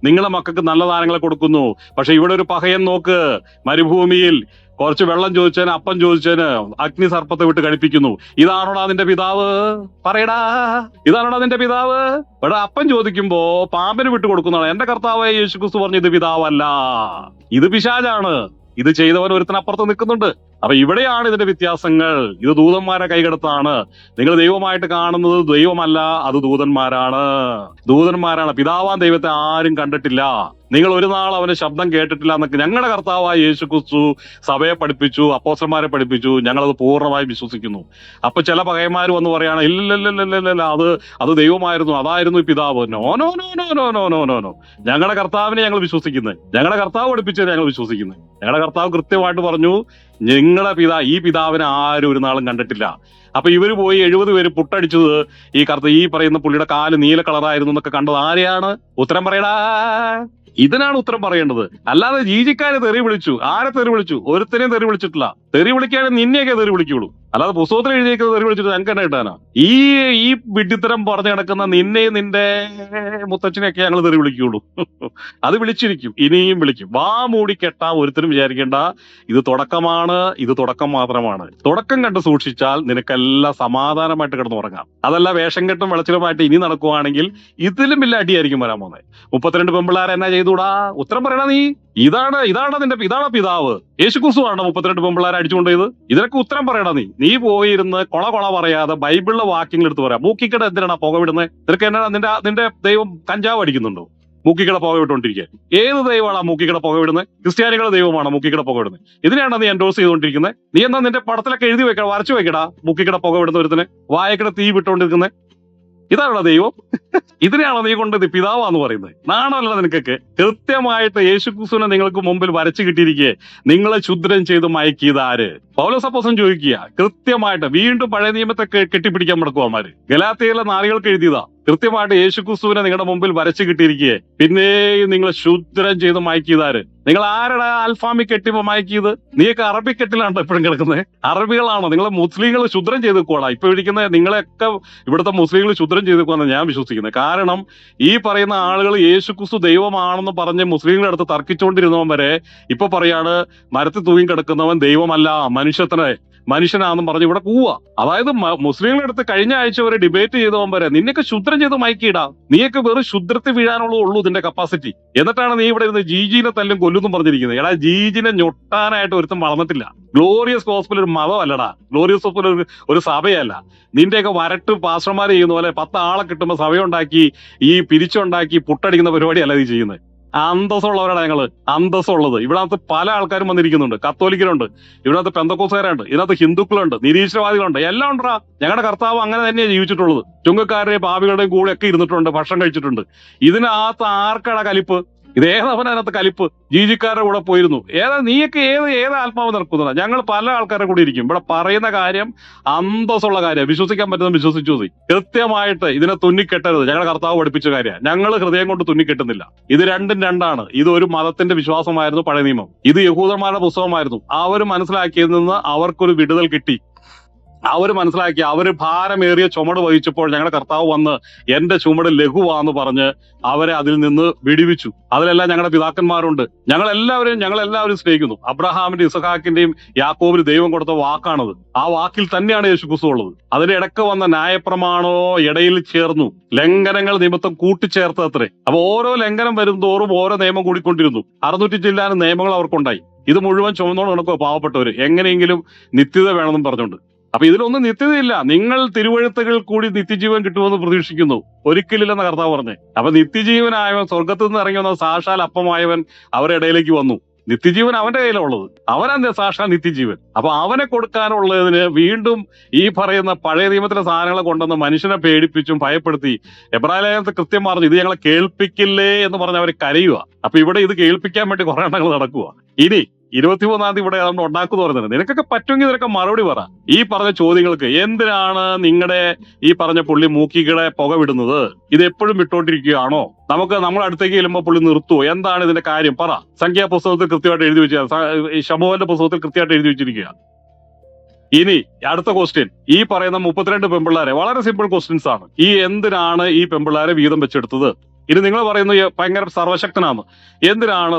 നിങ്ങളെ മക്കൾക്ക് നല്ല ദാനങ്ങളെ കൊടുക്കുന്നു. പക്ഷെ ഇവിടെ ഒരു പഹയൻ നോക്ക്, മരുഭൂമിയിൽ കുറച്ച് വെള്ളം ചോദിച്ചതിന്, അപ്പം ചോദിച്ചതിന് അഗ്നി സർപ്പത്തെ വിട്ട് കഴിപ്പിക്കുന്നു. ഇതാണോടാ നിന്റെ പിതാവ്? പറയടാ, ഇതാണോടാ നിന്റെ പിതാവ്? ഇവിടെ അപ്പം ചോദിക്കുമ്പോ പാമ്പിന് വിട്ട് കൊടുക്കുന്നതാണ്. എന്റെ കർത്താവായ യേശുക്രിസ്തു പറഞ്ഞു ഇത് പിതാവല്ല, ഇത് പിശാചാണ്. ഇത് ചെയ്തവൻ ഒരുത്തനപ്പുറത്ത് നിൽക്കുന്നുണ്ട്. അപ്പൊ ഇവിടെയാണ് ഇതിന്റെ വ്യത്യാസങ്ങൾ. ഇത് ദൂതന്മാരെ കൈകടത്താണ്. നിങ്ങൾ ദൈവമായിട്ട് കാണുന്നത് ദൈവമല്ല, അത് ദൂതന്മാരാണ്. പിതാവാൻ ദൈവത്തെ ആരും കണ്ടിട്ടില്ല, നിങ്ങൾ ഒരു നാൾ അവന്റെ ശബ്ദം കേട്ടിട്ടില്ല എന്നൊക്കെ ഞങ്ങളുടെ കർത്താവായ യേശുക്രിസ്തു സഭയെ പഠിപ്പിച്ചു, അപ്പോസ്തലന്മാരെ പഠിപ്പിച്ചു. ഞങ്ങളത് പൂർണ്ണമായി വിശ്വസിക്കുന്നു. അപ്പൊ ചില പകയന്മാർ വന്ന് പറയാണ് ഇല്ലല്ലല്ലല്ലല്ല, അത് ദൈവമായിരുന്നു, അതായിരുന്നു പിതാവ്. No no no no no no no no no ഞങ്ങളുടെ കർത്താവിനെ ഞങ്ങൾ വിശ്വസിക്കുന്നത്, ഞങ്ങളുടെ കർത്താവ് പഠിപ്പിച്ചത് ഞങ്ങൾ വിശ്വസിക്കുന്നത്. ഞങ്ങളുടെ കർത്താവ് കൃത്യമായിട്ട് പറഞ്ഞു ഈ പിതാവിനെ ആരും ഒരു നാളും കണ്ടിട്ടില്ല. അപ്പൊ ഇവര് പോയി 70 പേര് പുട്ടടിച്ചത് ഈ പറയുന്ന പുള്ളിയുടെ കാല് നീല കളറായിരുന്നു എന്നൊക്കെ കണ്ടത് ആരെയാണ്? ഉത്തരം പറയടാ. ഇതിനാണ് ഉത്തരം പറയേണ്ടത്. അല്ലാതെ ജീജിക്കാരെ തെറി വിളിച്ചു. ആരെ തെറി വിളിച്ചു? ഒരുത്തനെയും തെറി വിളിച്ചിട്ടില്ല. തെറി വിളിക്കാതെ നിന്നെയൊക്കെ തെറി വിളിക്കുള്ളൂ. അല്ലാതെ പുസ്തകത്തിൽ എഴുതിയേക്കുന്നത് തെറി വിളിച്ചിട്ട് ഞങ്ങൾക്ക് തന്നെ കിട്ടാനാ? ഈ വിഡ്ഢിത്തരം പറഞ്ഞു കിടക്കുന്ന നിന്നെയും നിന്റെ മുത്തച്ഛനെയൊക്കെ ഞങ്ങൾ തെറി വിളിക്കുള്ളൂ. അത് വിളിച്ചിരിക്കും, ഇനിയും വിളിക്കും. വാ മൂടി കെട്ടാ ഒരുത്തരും വിചാരിക്കേണ്ട ഇത് തുടക്കമാണ്, ഇത് തുടക്കം മാത്രമാണ്. തുടക്കം കണ്ട് സൂക്ഷിച്ചാൽ നിനക്കെല്ലാം സമാധാനമായിട്ട് കിടന്നുറങ്ങാം. അതല്ല വേഷം കെട്ടും വെളച്ചിലുമായിട്ട് ഇനി നടക്കുവാണെങ്കിൽ ഇതിലും വലിയ അടിയായിരിക്കും വരാൻ പോകുന്നത്. 32 പെമ്പിള്ളാരെ എന്നാ ചെയ്തൂടാ? ഉത്തരം പറയണ നീ. ഇതാണ് പിതാവ്. യേശുക്രിസ്തു ആണോ 32 പെമ്പിള്ളാരെ അടിച്ചുകൊണ്ടത്? ഇതിനൊക്കെ ഉത്തരം പറയണ നീ പോയിരുന്ന് കൊള പറയാതെ ബൈബിളിലെ വാക്യങ്ങൾ എടുത്ത് പറയാം. മൂക്കിക്കട എന്തിനാണ് പുക വിടുന്നത്? നിനക്ക് എന്നാ നിന്റെ ദൈവം കഞ്ചാവ് അടിക്കുന്നുണ്ടോ? മൂക്കിക്കട പുക വിട്ടുകൊണ്ടിരിക്കുക. ഏത് ദൈവമാണ് മൂക്കിക്കട പുക വിടുന്നത്? ക്രിസ്ത്യാനികളുടെ ദൈവമാണോ മൂക്കിക്കട പുക വിടുന്നത്? ഇതിനാണ് നീ എൻഡോഴ്സ് ചെയ്തുകൊണ്ടിരിക്കുന്നത്. നീ എന്നാ നിന്റെ പടത്തിലൊക്കെ എഴുതി വെക്കണം, വരച്ചു വെക്കടാ മൂക്കിക്കട പുക വിടുന്ന ഒരുത്തിന്, വായക്കട തീ വിട്ടുകൊണ്ടിരിക്കുന്നത്. ഇതാണോ ദൈവം? ഇതിനെയാണോ നീ കൊണ്ട് പിതാവാന്ന് പറയുന്നത്? നാണമല്ല നിനക്കൊക്കെ? കൃത്യമായിട്ട് യേശുക്രിസ്തുവിനെ നിങ്ങൾക്ക് മുമ്പിൽ വരച്ചു കിട്ടിയിരിക്കെ നിങ്ങളെ ക്ഷുദ്രം ചെയ്ത് മയക്കിയത് ആര്? പൗലോസ് അപ്പോസ്തലൻ ചോദിക്കുക കൃത്യമായിട്ട്. വീണ്ടും പഴയ നിയമത്തെ കെട്ടിപ്പിടിക്കാൻ നടക്കുവാന്മാര്. ഗലാത്യയിലെ നാരികൾക്ക് എഴുതിയതാ. കൃത്യമായിട്ട് യേശുക്രിസ്തുവിനെ നിങ്ങളുടെ മുമ്പിൽ വരച്ചു കിട്ടിയിരിക്കുകയെ പിന്നെയും നിങ്ങൾ ശുദ്രം ചെയ്ത് മയക്കിയതാര്? നിങ്ങൾ ആരുടെ അൽഫാമി കെട്ടിപ്പോ മയക്കിയത്? നീയൊക്കെ അറബി കെട്ടിലാണോ എപ്പോഴും കിടക്കുന്നത്? അറബികളാണോ? നിങ്ങൾ മുസ്ലിങ്ങൾ ശുദ്രം ചെയ്ത് വെക്കുവാടാ ഇപ്പൊ ഇരിക്കുന്ന നിങ്ങളെയൊക്കെ ഇവിടുത്തെ മുസ്ലിങ്ങൾ ശുദ്രം ചെയ്ത് വെക്കുവാന്ന് ഞാൻ വിശ്വസിക്കുന്നത്. കാരണം ഈ പറയുന്ന ആളുകൾ യേശുക്രിസ്തു ദൈവമാണെന്ന് പറഞ്ഞ് മുസ്ലിങ്ങളുടെ അടുത്ത് തർക്കിച്ചുകൊണ്ടിരുന്നവൻ വരെ ഇപ്പൊ പറയാണ് മരത്തിൽ തൂങ്ങി കിടക്കുന്നവൻ ദൈവമല്ല മനുഷ്യനാണെന്നും പറഞ്ഞ് ഇവിടെ കൂവാ. അതായത് മുസ്ലിങ്ങളുടെ അടുത്ത് കഴിഞ്ഞ ആഴ്ച വരെ ഡിബേറ്റ് ചെയ്തവൻ വരെ നിന്നൊക്കെ ശുദ്രം ചെയ്ത് മയക്കിയിടാ. നീയൊക്കെ വെറും ശുദ്രത്തിൽ വീഴാനുള്ളൂ ഇതിന്റെ കപ്പാസിറ്റി. എന്നിട്ടാണ് നീ ഇവിടെ ഇരുന്ന് ജീജിനെ തല്ലും കൊല്ലുന്നും പറഞ്ഞിരിക്കുന്നത്. എടാ, ജീജിനെ ഞൊട്ടാനായിട്ട് ഒരുത്തും വളർന്നിട്ടില്ല. ഗ്ലോറിയസ് ഗോസ്പൽ ഒരു മതമല്ലടാ, ഗ്ലോറിയസ് ഗോസ്പൽ ഒരു സഭയല്ല. നിന്റെയൊക്കെ വരട്ട് പാസ്റ്റർമാർ ചെയ്യുന്ന പോലെ 10 ആളെ കിട്ടുമ്പോൾ സഭയുണ്ടാക്കി ഈ പിരിച്ചുണ്ടാക്കി പുട്ടടിക്കുന്ന പരിപാടിയല്ല നീ ചെയ്യുന്നത്. അന്തസ്സുള്ളവരാണ് ഞങ്ങള്, അന്തസ്സുള്ളത്. ഇതിനകത്ത് പല ആൾക്കാരും വന്നിരിക്കുന്നുണ്ട്. കത്തോലിക്കരുണ്ട്, ഇതിനകത്ത് പെന്തക്കോസുകാരുണ്ട്, ഇതിനകത്ത് ഹിന്ദുക്കളുണ്ട്, നിരീശ്വരവാദികളുണ്ട്, എല്ലാം ഉണ്ടാ. ഞങ്ങളുടെ കർത്താവ് അങ്ങനെ തന്നെയാണ് ജീവിച്ചിട്ടുള്ളത്. ചുങ്കക്കാരുടെയും പാപികളുടെയും കൂടെ ഒക്കെ ഇരുന്നിട്ടുണ്ട്, ഭക്ഷണം കഴിച്ചിട്ടുണ്ട്. ഇതിനകത്ത് ആർക്കാണ് കലിപ്പ്? ഇതേതവനകത്ത് കലിപ്പ്? ജീജിക്കാരുടെ കൂടെ പോയിരുന്നു. നീയൊക്കെ ഏത് ആത്മാവ് നിറക്കുന്നത്? ഞങ്ങൾ പല ആൾക്കാരുടെ കൂടെ ഇരിക്കും. ഇവിടെ പറയുന്ന കാര്യം അന്തസ്സുള്ള കാര്യം, വിശ്വസിക്കാൻ പറ്റുന്ന വിശ്വസിച്ചു മതി. കൃത്യമായിട്ട് ഇതിനെ തുന്നിക്കെട്ടരുത്. ഞങ്ങളുടെ കർത്താവ് പഠിപ്പിച്ച കാര്യമാണ്. ഞങ്ങൾ ഹൃദയം കൊണ്ട് തുന്നിക്കെട്ടുന്നില്ല. ഇത് രണ്ടും രണ്ടാണ്. ഇത് ഒരു മതത്തിന്റെ വിശ്വാസമായിരുന്നു പഴയ നിയമം, ഇത് യഹൂദന്മാരുടെ പുസ്തകമായിരുന്നു. അവർ മനസ്സിലാക്കിയതിൽ നിന്ന് അവർക്കൊരു വിടുതൽ കിട്ടി. അവർ മനസ്സിലാക്കി, അവര് ഭാരമേറിയ ചുമട് വഹിച്ചപ്പോൾ ഞങ്ങളുടെ കർത്താവ് വന്ന് എന്റെ ചുമട് ലഘുവാന്ന് പറഞ്ഞ് അവരെ അതിൽ നിന്ന് വിടിവിച്ചു. അതിലെല്ലാം ഞങ്ങളുടെ പിതാക്കന്മാരുണ്ട്. ഞങ്ങളെല്ലാവരും സ്നേഹിക്കുന്നു. അബ്രഹാമിന്റെ ഇസഹാക്കിന്റെയും യാക്കോബിന് ദൈവം കൊടുത്ത വാക്കാണത്. ആ വാക്കിൽ തന്നെയാണ് യേശുക്രിസ്തു ഉള്ളത്. അതിന്റെ ഇടയ്ക്ക് വന്ന ന്യായപ്രമാണോ ഇടയിൽ ചേർന്നു, ലംഘനങ്ങൾ നിമിത്തം കൂട്ടിച്ചേർത്തത്രേ. അപ്പൊ ഓരോ ലംഘനം വരും തോറും ഓരോ നിയമം കൂടിക്കൊണ്ടിരുന്നു. 600 ചില്ലാനും നിയമങ്ങൾ അവർക്കുണ്ടായി. ഇത് മുഴുവൻ ചുമന്നോട് നടക്കുക പാവപ്പെട്ടവര്, എങ്ങനെയെങ്കിലും നിത്യത വേണമെന്നും പറഞ്ഞുകൊണ്ട്. അപ്പൊ ഇതിലൊന്നും നിത്യതയില്ല. നിങ്ങൾ തിരുവഴുത്തുകൾ കൂടി നിത്യജീവൻ കിട്ടുമെന്ന് പ്രതീക്ഷിക്കുന്നു, ഒരിക്കലില്ലെന്ന കർത്താവ് പറഞ്ഞേ. അപ്പൊ നിത്യജീവനായവൻ, സ്വർഗത്തിൽ നിന്ന് ഇറങ്ങി വന്ന സാക്ഷാൽ അപ്പമായവൻ അവരുടെ ഇടയിലേക്ക് വന്നു. നിത്യജീവൻ അവന്റെ കയ്യിലുള്ളത്, അവനെന്താ സാക്ഷാൽ നിത്യജീവൻ. അപ്പൊ അവനെ കൊടുക്കാനുള്ളതിന് വീണ്ടും ഈ പറയുന്ന പഴയ നിയമത്തിലെ സാധനങ്ങളെ കൊണ്ടുവന്ന് മനുഷ്യനെ പേടിപ്പിച്ചും ഭയപ്പെടുത്തി. എബ്രായ ലേഖനത്തിൽ കൃത്യം പറഞ്ഞു, ഇത് ഞങ്ങളെ കേൾപ്പിക്കില്ലേ എന്ന് പറഞ്ഞ് അവരെ കരയുക. അപ്പൊ ഇവിടെ ഇത് കേൾപ്പിക്കാൻ വേണ്ടി കുറെ എണ്ണങ്ങൾ നടക്കുക. ഇനി 23-ാം തീയതി ഇവിടെ നമ്മൾ ഉണ്ടാക്കുന്നു പറയുന്നത്. നിനക്കൊക്കെ പറ്റുമെങ്കിൽ ഇതിനൊക്കെ മറുപടി പറ. ഈ പറഞ്ഞ ചോദ്യങ്ങൾക്ക് എന്തിനാണ് നിങ്ങളുടെ ഈ പറഞ്ഞ പുള്ളി മൂക്കികളെ പുക വിടുന്നത്? ഇത് എപ്പോഴും വിട്ടോണ്ടിരിക്കുകയാണോ? നമ്മൾ അടുത്തേക്ക് ചെല്ലുമ്പോൾ പുള്ളി നിർത്തുവോ? എന്താണ് ഇതിന്റെ കാര്യം? പറ. സംഖ്യാപുസ്തകത്തിൽ കൃത്യമായിട്ട് എഴുതി വെച്ച, ശമൂവേലിന്റെ പുസ്തകത്തിൽ കൃത്യമായിട്ട് എഴുതി വെച്ചിരിക്കുക. ഇനി അടുത്ത ക്വസ്റ്റ്യൻ, ഈ പറയുന്ന 32 പെമ്പിള്ളാരെ, വളരെ സിമ്പിൾ ക്വസ്റ്റ്യൻസ് ആണ്. ഈ എന്തിനാണ് ഈ പെമ്പിള്ളാരെ വീതം വെച്ചെടുത്തത്? ഇനി നിങ്ങൾ പറയുന്നു ഭയങ്കര സർവശക്തനാണ്. എന്തിനാണ്?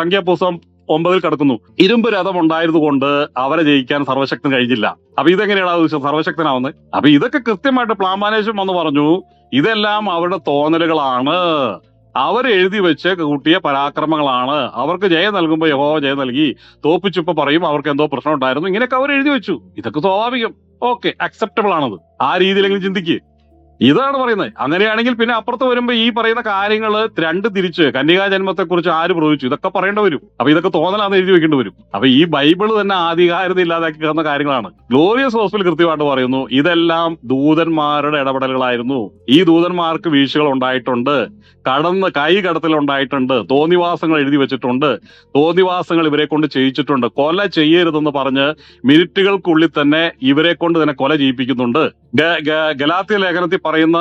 സംഖ്യാപുസ്തകം 9 കിടക്കുന്നു, ഇരുമ്പ് രഥം ഉണ്ടായത് കൊണ്ട് അവരെ ജയിക്കാൻ സർവശക്തൻ കഴിഞ്ഞില്ല. അപ്പൊ ഇതെങ്ങനെയാണ് സർവശക്തനാവുന്നത്? അപ്പൊ ഇതൊക്കെ കൃത്യമായിട്ട് പ്ലാമാനേഷൻ വന്ന് പറഞ്ഞു, ഇതെല്ലാം അവരുടെ തോന്നലുകളാണ്. അവരെഴുതി വെച്ച് കൂട്ടിയ പരാക്രമങ്ങളാണ്. അവർക്ക് ജയം നൽകുമ്പോൾ യഹോവ ജയം നൽകി, തോപ്പിച്ചിപ്പോ പറയും അവർക്ക് എന്തോ പ്രശ്നം ഉണ്ടായിരുന്നു. ഇങ്ങനെയൊക്കെ അവർ എഴുതി വെച്ചു. ഇതൊക്കെ സ്വാഭാവികം, ഓക്കെ, അക്സെപ്റ്റബിൾ ആണത്. ആ രീതിയിലെങ്കിലും ചിന്തിക്കുക. ഇതാണ് പറയുന്നത്. അങ്ങനെയാണെങ്കിൽ പിന്നെ അപ്പുറത്ത് വരുമ്പോ ഈ പറയുന്ന കാര്യങ്ങള് രണ്ട് തിരിച്ച് കന്യകാ ജന്മത്തെ കുറിച്ച് ആര് പ്രവചിച്ചു? ഇതൊക്കെ പറയേണ്ടി വരും. അപ്പൊ ഇതൊക്കെ തോന്നലാന്ന് എഴുതി വെക്കേണ്ടി വരും. അപ്പൊ ഈ ബൈബിള് തന്നെ ആധികാരികത ഇല്ലാതാക്കി കിടന്ന കാര്യങ്ങളാണ്. ഗ്ലോറിയസ് ഹോസ്പിറ്റൽ കൃത്യമായിട്ട് പറയുന്നു, ഇതെല്ലാം ദൂതന്മാരുടെ ഇടപെടലുകളായിരുന്നു. ഈ ദൂതന്മാർക്ക് വീഴ്ചകൾ ഉണ്ടായിട്ടുണ്ട്, കൈ കടത്തൽ ഉണ്ടായിട്ടുണ്ട്, തോന്നിവാസങ്ങൾ എഴുതി വെച്ചിട്ടുണ്ട്, തോന്നിവാസങ്ങൾ ഇവരെ കൊണ്ട് ചെയ്യിച്ചിട്ടുണ്ട്. കൊല ചെയ്യരുതെന്ന് പറഞ്ഞ് മിനിറ്റുകൾക്കുള്ളിൽ തന്നെ ഇവരെ കൊണ്ട് തന്നെ കൊല ചെയ്യിപ്പിക്കുന്നുണ്ട്. ഗലാത്യ ലേഖനത്തിൽ പറയുന്ന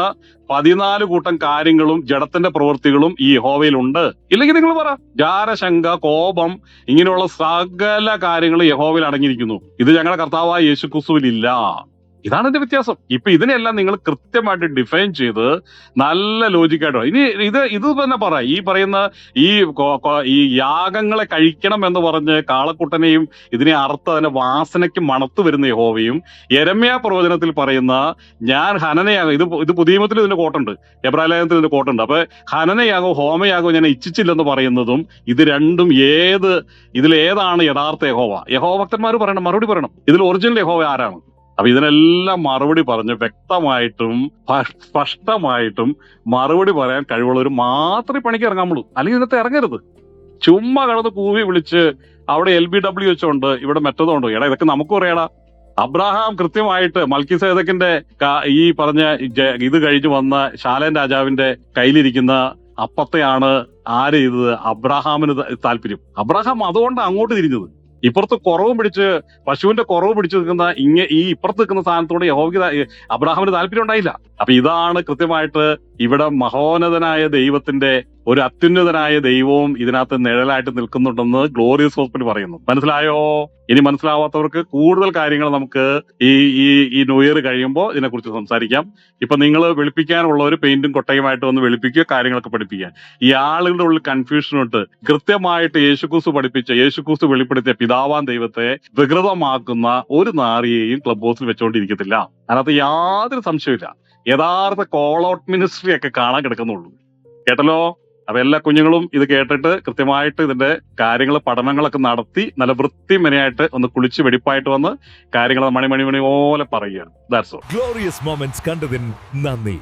14 കൂട്ടം കാര്യങ്ങളും ജഡത്തിന്റെ പ്രവൃത്തികളും ഈ യഹോവയിലുണ്ട്. ഇല്ലെങ്കിൽ നിങ്ങൾ പറ, ജാരശങ്ക, കോപം, ഇങ്ങനെയുള്ള സകല കാര്യങ്ങളും യഹോവയിൽ അടങ്ങിയിരിക്കുന്നു. ഇത് ഞങ്ങളുടെ കർത്താവായ യേശുക്രിസ്തുവിലില്ല. ഇതാണ് ഇതിന്റെ വ്യത്യാസം. ഇപ്പൊ ഇതിനെല്ലാം നിങ്ങൾ കൃത്യമായിട്ട് ഡിഫൈൻ ചെയ്ത് നല്ല ലോജിക്കായിട്ട് ഇനി ഇത് തന്നെ പറ. ഈ പറയുന്ന ഈ യാഗങ്ങളെ കഴിക്കണം എന്ന് പറഞ്ഞ് കാളക്കുട്ടനെയും ഇതിനെ അറുത്ത് അതിന്റെ വാസനയ്ക്ക് മണത്ത് വരുന്ന യഹോവയും, യെരമ്യാ പ്രവചനത്തിൽ പറയുന്ന ഞാൻ ഹനനയാകും, ഇത് പുതിയ നിയമത്തിൽ ഇതിന്റെ കോട്ടുണ്ട്, എബ്രായ ലേഖനത്തിൽ ഇതിന്റെ കോട്ടുണ്ട്. അപ്പൊ ഹനനയാകോ ഹോമയാകോ ഞാൻ ഇച്ഛിച്ചില്ലെന്ന് പറയുന്നതും ഇത് രണ്ടും ഇതിലേതാണ് യഥാർത്ഥ യഹോവ? യഹോവഭക്തന്മാർ പറയണം, മറുപടി പറയണം. ഇതിൽ ഒറിജിനൽ യഹോവ ആരാണ്? അപ്പൊ ഇതിനെല്ലാം മറുപടി പറഞ്ഞ് വ്യക്തമായിട്ടും സ്പഷ്ടമായിട്ടും മറുപടി പറയാൻ കഴിവുള്ളവർ മാത്രമേ പണിക്ക് ഇറങ്ങാമുള്ളൂ. അല്ലെങ്കിൽ ഇതിനകത്ത് ഇറങ്ങരുത്. ചുമ്മാ കടന്ന് കൂവി വിളിച്ച് അവിടെ LBW വെച്ചോണ്ട് ഇവിടെ മറ്റതുകൊണ്ട് ഇതൊക്കെ നമുക്കും അറിയടാ. അബ്രഹാം കൃത്യമായിട്ട് മൽക്കിസേദക്കിന്റെ ഈ പറഞ്ഞ ഇത് കഴിഞ്ഞു വന്ന ശാലേൻ രാജാവിന്റെ കയ്യിലിരിക്കുന്ന അപ്പത്തെയാണ് ആര് ചെയ്തത്? അബ്രഹാമിന് താല്പര്യം. അബ്രഹാം അതുകൊണ്ട് അങ്ങോട്ട് തിരിഞ്ഞത്. ഇപ്പുറത്ത് കുറവ് പിടിച്ച് പശുവിന്റെ കുറവ് പിടിച്ചു നിൽക്കുന്ന ഈ ഇപ്പുറത്ത് നിൽക്കുന്ന സാധനത്തോട് യഹോവയ്ക്ക് അബ്രാഹാമിന് താല്പര്യം ഉണ്ടായില്ല. അപ്പൊ ഇതാണ് കൃത്യമായിട്ട് ഇവിടെ മഹോന്നതനായ ദൈവത്തിന്റെ ഒരു അത്യുന്നതനായ ദൈവവും ഇതിനകത്ത് നിഴലായിട്ട് നിൽക്കുന്നുണ്ടെന്ന് ഗ്ലോറിയസ് ഹോസ്പിറ്റൽ പറയുന്നു. മനസ്സിലായോ? ഇനി മനസ്സിലാവാത്തവർക്ക് കൂടുതൽ കാര്യങ്ങൾ നമുക്ക് ഈ ന്യൂ ഇയർ കഴിയുമ്പോൾ ഇതിനെക്കുറിച്ച് സംസാരിക്കാം. ഇപ്പൊ നിങ്ങൾ വെളുപ്പിക്കാനുള്ളവർ പെയിന്റും കൊട്ടയുമായിട്ട് വന്ന് വെളുപ്പിക്കുക, കാര്യങ്ങളൊക്കെ പഠിപ്പിക്കുക. ഈ ആളുകളുടെ ഉള്ളിൽ കൺഫ്യൂഷൻ ഉണ്ട്. കൃത്യമായിട്ട് യേശുക്രിസ്തു വെളിപ്പെടുത്തിയ പിതാവാൻ ദൈവത്തെ വികൃതമാക്കുന്ന ഒരു നാറിയെയും ക്ലബ് ഹൗസിൽ വെച്ചുകൊണ്ടിരിക്കത്തില്ല. അതിനകത്ത് യാതൊരു സംശയമില്ല. യഥാർത്ഥ കോൾ ഔട്ട് മിനിസ്ട്രി ഒക്കെ കാണാൻ കിടക്കുന്നുള്ളൂ. കേട്ടല്ലോ? അപ്പൊ എല്ലാ കുഞ്ഞുങ്ങളും ഇത് കേട്ടിട്ട് കൃത്യമായിട്ട് ഇതിന്റെ പഠനങ്ങളൊക്കെ നടത്തി നല്ല വൃത്തി മെനയായിട്ട് ഒന്ന് കുളിച്ച് വെടിപ്പായിട്ട് വന്ന് കാര്യങ്ങൾ മണി പോലെ പറയുക. That's all. ഗ്ലോറിയസ് മൊമെന്റ്സ് കണ്ടതിന് നന്ദി.